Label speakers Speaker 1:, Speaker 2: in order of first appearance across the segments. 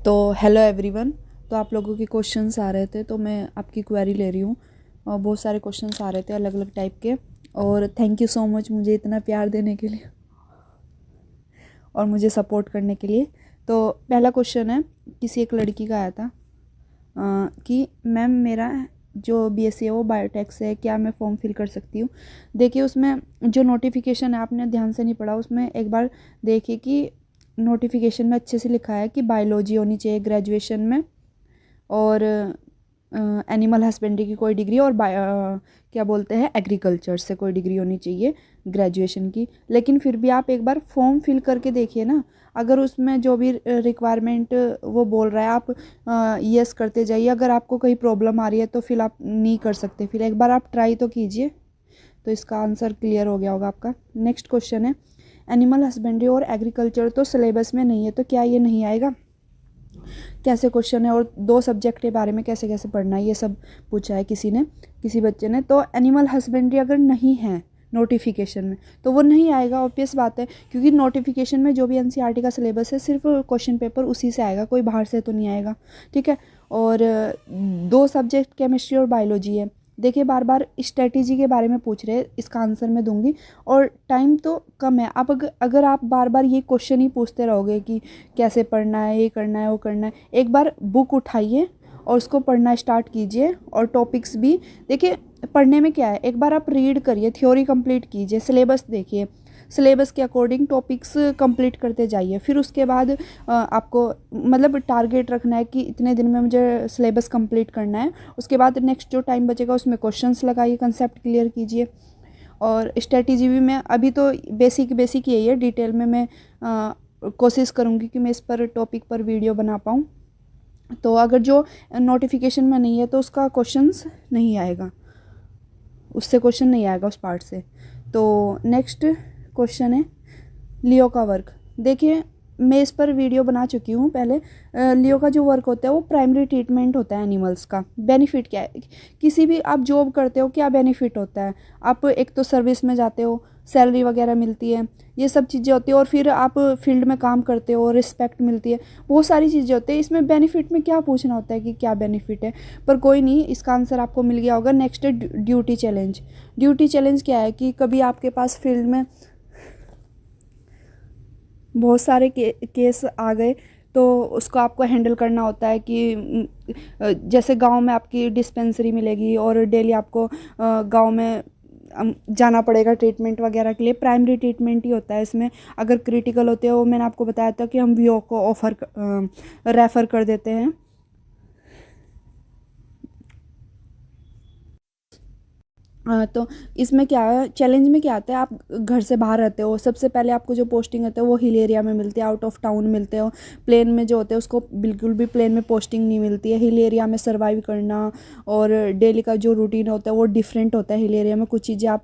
Speaker 1: तो hello everyone. तो आप लोगों के क्वेश्चंस आ रहे थे तो मैं आपकी क्वेरी ले रही हूँ। और बहुत सारे क्वेश्चंस आ रहे थे अलग अलग टाइप के। और थैंक यू सो मच मुझे इतना प्यार देने के लिए और मुझे सपोर्ट करने के लिए। तो पहला क्वेश्चन है, किसी एक लड़की का आया था कि मैम मेरा जो बीएससी है वो बायोटेक से है, क्या मैं फॉर्म फिल कर सकती हूँ। देखिए उसमें जो नोटिफिकेशन है आपने ध्यान से नहीं पढ़ा, उसमें एक बार देखिए कि नोटिफिकेशन में अच्छे से लिखा है कि बायोलॉजी होनी चाहिए ग्रेजुएशन में, और एनिमल हस्बेंड्री की कोई डिग्री, और क्या बोलते हैं एग्रीकल्चर से कोई डिग्री होनी चाहिए ग्रेजुएशन की। लेकिन फिर भी आप एक बार फॉर्म फिल करके देखिए ना, अगर उसमें जो भी रिक्वायरमेंट वो बोल रहा है आप यस करते जाइए। अगर आपको कोई प्रॉब्लम आ रही है तो फिर आप नहीं कर सकते, फिर एक बार आप ट्राई तो कीजिए। तो इसका आंसर क्लियर हो गया होगा आपका। नेक्स्ट क्वेश्चन है, एनिमल हस्बेंड्री और एग्रीकल्चर तो सिलेबस में नहीं है, तो क्या ये नहीं आएगा? कैसे क्वेश्चन है, और दो सब्जेक्ट के बारे में कैसे कैसे पढ़ना है ये सब पूछा है किसी ने, किसी बच्चे ने। तो एनिमल हस्बेंड्री अगर नहीं है नोटिफिकेशन में तो वो नहीं आएगा, ऑब्वियस बात है, क्योंकि नोटिफिकेशन में जो भी एनसीईआरटी का सिलेबस है सिर्फ क्वेश्चन पेपर उसी से आएगा, कोई बाहर से तो नहीं आएगा। ठीक है। और दो सब्जेक्ट केमिस्ट्री और बायोलॉजी है। देखिए बार बार स्ट्रेटेजी के बारे में पूछ रहे हैं, इसका आंसर मैं दूंगी, और टाइम तो कम है। आप अगर आप बार बार ये क्वेश्चन ही पूछते रहोगे कि कैसे पढ़ना है, ये करना है, वो करना है, एक बार बुक उठाइए और उसको पढ़ना स्टार्ट कीजिए। और टॉपिक्स भी देखिए, पढ़ने में क्या है, एक बार आप रीड करिए, थ्योरी कंप्लीट कीजिए, सिलेबस देखिए, सिलेबस के अकॉर्डिंग टॉपिक्स कंप्लीट करते जाइए। फिर उसके बाद आपको मतलब टारगेट रखना है कि इतने दिन में मुझे सिलेबस कंप्लीट करना है। उसके बाद नेक्स्ट जो टाइम बचेगा उसमें क्वेश्चंस लगाइए, कंसेप्ट क्लियर कीजिए। और स्ट्रेटजी भी मैं अभी तो बेसिक बेसिक यही है, डिटेल में मैं कोशिश करूँगी कि मैं इस पर टॉपिक पर वीडियो बना पाऊँ। तो अगर जो नोटिफिकेशन में नहीं है तो उसका क्वेश्चंस नहीं आएगा, उससे क्वेश्चन नहीं आएगा उस पार्ट से। तो नेक्स्ट क्वेश्चन है लियो का वर्क। देखिए मैं इस पर वीडियो बना चुकी हूँ पहले। लियो का जो वर्क होता है वो प्राइमरी ट्रीटमेंट होता है एनिमल्स का। बेनिफिट क्या है, किसी भी आप जॉब करते हो क्या बेनिफिट होता है? आप एक तो सर्विस में जाते हो, सैलरी वगैरह मिलती है, ये सब चीज़ें होती है, और फिर आप फील्ड में काम करते हो, रिस्पेक्ट मिलती है, बहुत सारी चीज़ें होती है। इसमें बेनिफिट में क्या पूछना होता है कि क्या बेनिफिट है, पर कोई नहीं, इसका आंसर आपको मिल गया होगा। नेक्स्ट है ड्यूटी चैलेंज। ड्यूटी चैलेंज क्या है कि कभी आपके पास फील्ड में बहुत सारे केस आ गए तो उसको आपको हैंडल करना होता है कि जैसे गांव में आपकी डिस्पेंसरी मिलेगी और डेली आपको गांव में जाना पड़ेगा ट्रीटमेंट वगैरह के लिए। प्राइमरी ट्रीटमेंट ही होता है इसमें। अगर क्रिटिकल होते हैं, वो मैंने आपको बताया था कि हम वीओ को रेफ़र कर देते हैं। तो इसमें क्या है, चैलेंज में क्या आता है, आप घर से बाहर रहते हो, सबसे पहले आपको जो पोस्टिंग होता है वो हिल एरिया में मिलती है, आउट ऑफ टाउन मिलते हो। प्लेन में जो होते हैं उसको बिल्कुल भी प्लेन में पोस्टिंग नहीं मिलती है। हिल एरिया में सर्वाइव करना और डेली का जो रूटीन होता है वो डिफरेंट होता है। हिल एरिया में कुछ चीज़ें आप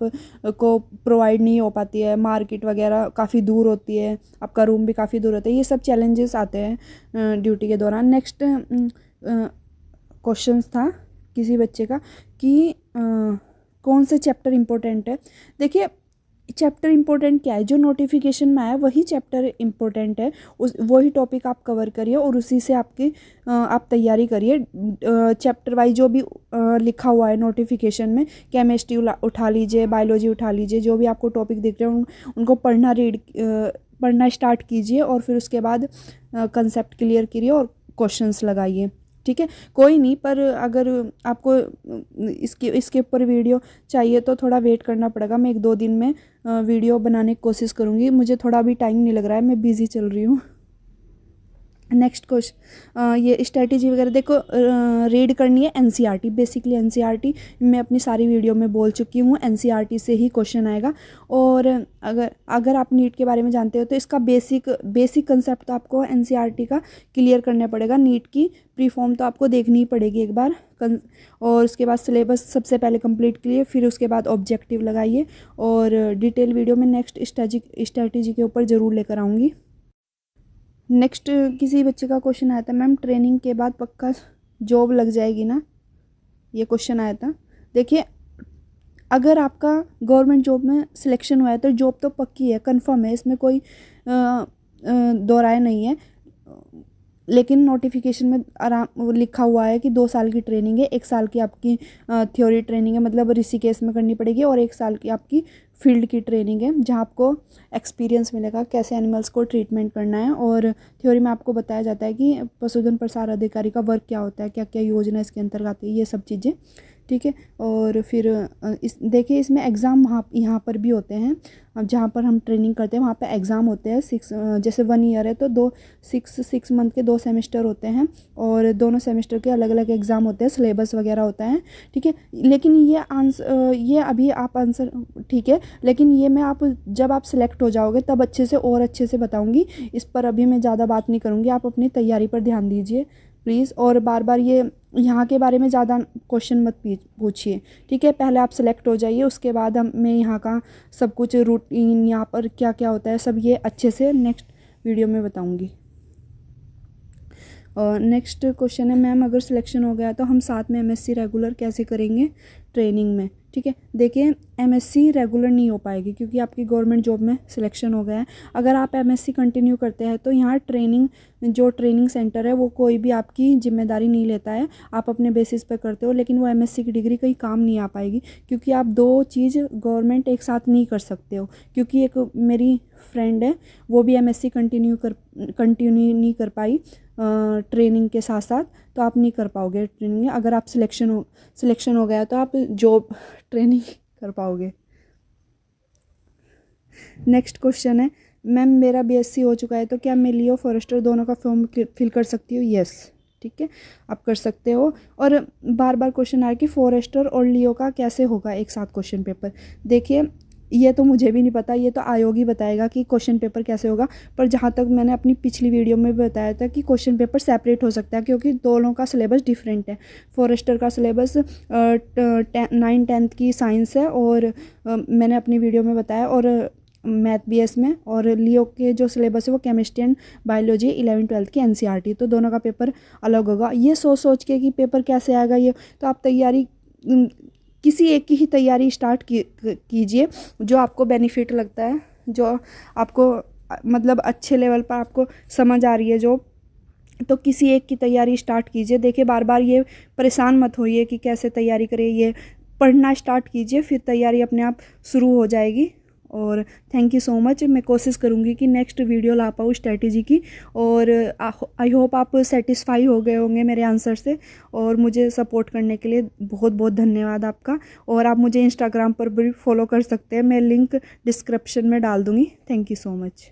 Speaker 1: को प्रोवाइड नहीं हो पाती है, मार्केट वगैरह काफ़ी दूर होती है, आपका रूम भी काफ़ी दूर होता है, ये सब चैलेंजेस आते हैं ड्यूटी के दौरान। नेक्स्ट क्वेश्चन था किसी बच्चे का कि कौन से चैप्टर इम्पोर्टेंट है। देखिए चैप्टर इम्पोर्टेंट क्या है, जो नोटिफिकेशन में आया वही चैप्टर इम्पोर्टेंट है, उस वही टॉपिक आप कवर करिए और उसी से आपकी आप तैयारी करिए। चैप्टर वाइज जो भी लिखा हुआ है नोटिफिकेशन में, केमिस्ट्री उठा लीजिए, बायोलॉजी उठा लीजिए, जो भी आपको टॉपिक दिख रहे हैं उनको पढ़ना स्टार्ट कीजिए, और फिर उसके बाद कंसेप्ट क्लियर करिए और क्वेश्चंस लगाइए। ठीक है, कोई नहीं, पर अगर आपको इसके ऊपर वीडियो चाहिए तो थोड़ा वेट करना पड़ेगा। मैं 1-2 दिन में वीडियो बनाने की कोशिश करूँगी। मुझे थोड़ा भी टाइम नहीं लग रहा है, मैं बिज़ी चल रही हूँ। नेक्स्ट क्वेश्चन, ये स्ट्रेटजी वगैरह देखो रीड करनी है एनसीईआरटी, बेसिकली एनसीईआरटी मैं अपनी सारी वीडियो में बोल चुकी हूँ, एनसीईआरटी से ही क्वेश्चन आएगा। और अगर आप नीट के बारे में जानते हो तो इसका बेसिक कंसेप्ट तो आपको एनसीईआरटी का क्लियर करना पड़ेगा। नीट की प्री फॉर्म तो आपको देखनी ही पड़ेगी एक बार, और उसके बाद सिलेबस सबसे पहले कंप्लीट कीजिए, फिर उसके बाद ऑब्जेक्टिव लगाइए। और डिटेल वीडियो में नेक्स्ट स्ट्रेटजी के ऊपर ज़रूर लेकर आऊँगी। नेक्स्ट किसी बच्चे का क्वेश्चन आया था, मैम ट्रेनिंग के बाद पक्का जॉब लग जाएगी ना, ये क्वेश्चन आया था। देखिए अगर आपका गवर्नमेंट जॉब में सिलेक्शन हुआ है तो जॉब तो पक्की है, कंफर्म है, इसमें कोई दो राय नहीं है। लेकिन नोटिफिकेशन में आराम वो लिखा हुआ है कि 2 साल की ट्रेनिंग है, 1 साल की आपकी थ्योरी ट्रेनिंग है, मतलब ऋषिकेश में करनी पड़ेगी, और 1 साल की आपकी फील्ड की ट्रेनिंग है जहाँ आपको एक्सपीरियंस मिलेगा कैसे एनिमल्स को ट्रीटमेंट करना है। और थ्योरी में आपको बताया जाता है कि पशुधन प्रसार अधिकारी का वर्क क्या होता है, क्या क्या योजना इसके अंतर्गत आती है, ये सब चीज़ें, ठीक है। और फिर इस देखिए इसमें एग्ज़ाम यहाँ पर भी होते हैं। अब जहाँ पर हम ट्रेनिंग करते हैं वहाँ पे एग्ज़ाम होते हैं। जैसे 1 ईयर है तो 6 मंथ के 2 सेमेस्टर होते हैं, और दोनों सेमेस्टर के अलग अलग एग्ज़ाम होते हैं, सिलेबस वगैरह होता है, ठीक है। लेकिन ये अभी आप आंसर, ठीक है, लेकिन ये मैं आप जब आप सिलेक्ट हो जाओगे तब अच्छे से और अच्छे से बताऊँगी। इस पर अभी मैं ज़्यादा बात नहीं करूँगी, आप अपनी तैयारी पर ध्यान दीजिए प्लीज़। और बार बार ये यहाँ के बारे में ज़्यादा क्वेश्चन मत पूछिए, ठीक है। पहले आप सेलेक्ट हो जाइए, उसके बाद मैं यहाँ का सब कुछ रूटीन, यहाँ पर क्या क्या होता है, सब ये अच्छे से नेक्स्ट वीडियो में बताऊँगी। और नेक्स्ट क्वेश्चन है, मैम अगर सिलेक्शन हो गया तो हम साथ में एमएससी रेगुलर कैसे करेंगे ट्रेनिंग में, ठीक है। देखिए एमएससी रेगुलर नहीं हो पाएगी क्योंकि आपकी गवर्नमेंट जॉब में सिलेक्शन हो गया है। अगर आप एमएससी कंटिन्यू करते हैं तो यहाँ जो ट्रेनिंग सेंटर है वो कोई भी आपकी जिम्मेदारी नहीं लेता है, आप अपने बेसिस पर करते हो, लेकिन वो एमएससी की डिग्री कहीं काम नहीं आ पाएगी क्योंकि आप 2 चीज़ गवर्नमेंट एक साथ नहीं कर सकते हो। क्योंकि एक मेरी फ्रेंड है वो भी एमएससी कंटिन्यू नहीं कर पाई ट्रेनिंग के साथ साथ, तो आप नहीं कर पाओगे ट्रेनिंग। अगर आप सिलेक्शन हो गया तो आप जॉब ट्रेनिंग कर पाओगे। नेक्स्ट क्वेश्चन है, मैम मेरा बीएससी हो चुका है तो क्या मैं लियो फॉरेस्टर दोनों का फॉर्म फिल कर सकती हूँ? यस, ठीक है, आप कर सकते हो। और बार बार क्वेश्चन आ रहा है कि फॉरेस्टर और लियो का कैसे होगा एक साथ क्वेश्चन पेपर। देखिए ये तो मुझे भी नहीं पता, ये तो आयोग ही बताएगा कि क्वेश्चन पेपर कैसे होगा। पर जहाँ तक मैंने अपनी पिछली वीडियो में बताया था कि क्वेश्चन पेपर सेपरेट हो सकता है क्योंकि दोनों का सिलेबस डिफरेंट है। फॉरेस्टर का सिलेबस 9th-10th की साइंस है, और मैंने अपनी वीडियो में बताया, और मैथ बीएस में। और लियो के जो सिलेबस है वो केमिस्ट्री एंड बायोलॉजी 11th-12th की एनसीईआरटी, तो दोनों का पेपर अलग होगा। ये सोच के कि पेपर कैसे आएगा, ये तो आप तैयारी किसी एक की ही तैयारी स्टार्ट कीजिए जो आपको बेनिफिट लगता है, जो आपको मतलब अच्छे लेवल पर आपको समझ आ रही है जो, तो किसी एक की तैयारी स्टार्ट कीजिए। देखिए बार बार ये परेशान मत होइए कि कैसे तैयारी करें, ये पढ़ना स्टार्ट कीजिए, फिर तैयारी अपने आप शुरू हो जाएगी। और थैंक यू सो मच। मैं कोशिश करूँगी कि नेक्स्ट वीडियो ला पाऊँ स्ट्रेटेजी की, और आई होप आप सेटिस्फाई हो गए होंगे मेरे आंसर से। और मुझे सपोर्ट करने के लिए बहुत बहुत धन्यवाद आपका। और आप मुझे इंस्टाग्राम पर भी फॉलो कर सकते हैं, मैं लिंक डिस्क्रिप्शन में डाल दूँगी। Thank you so much.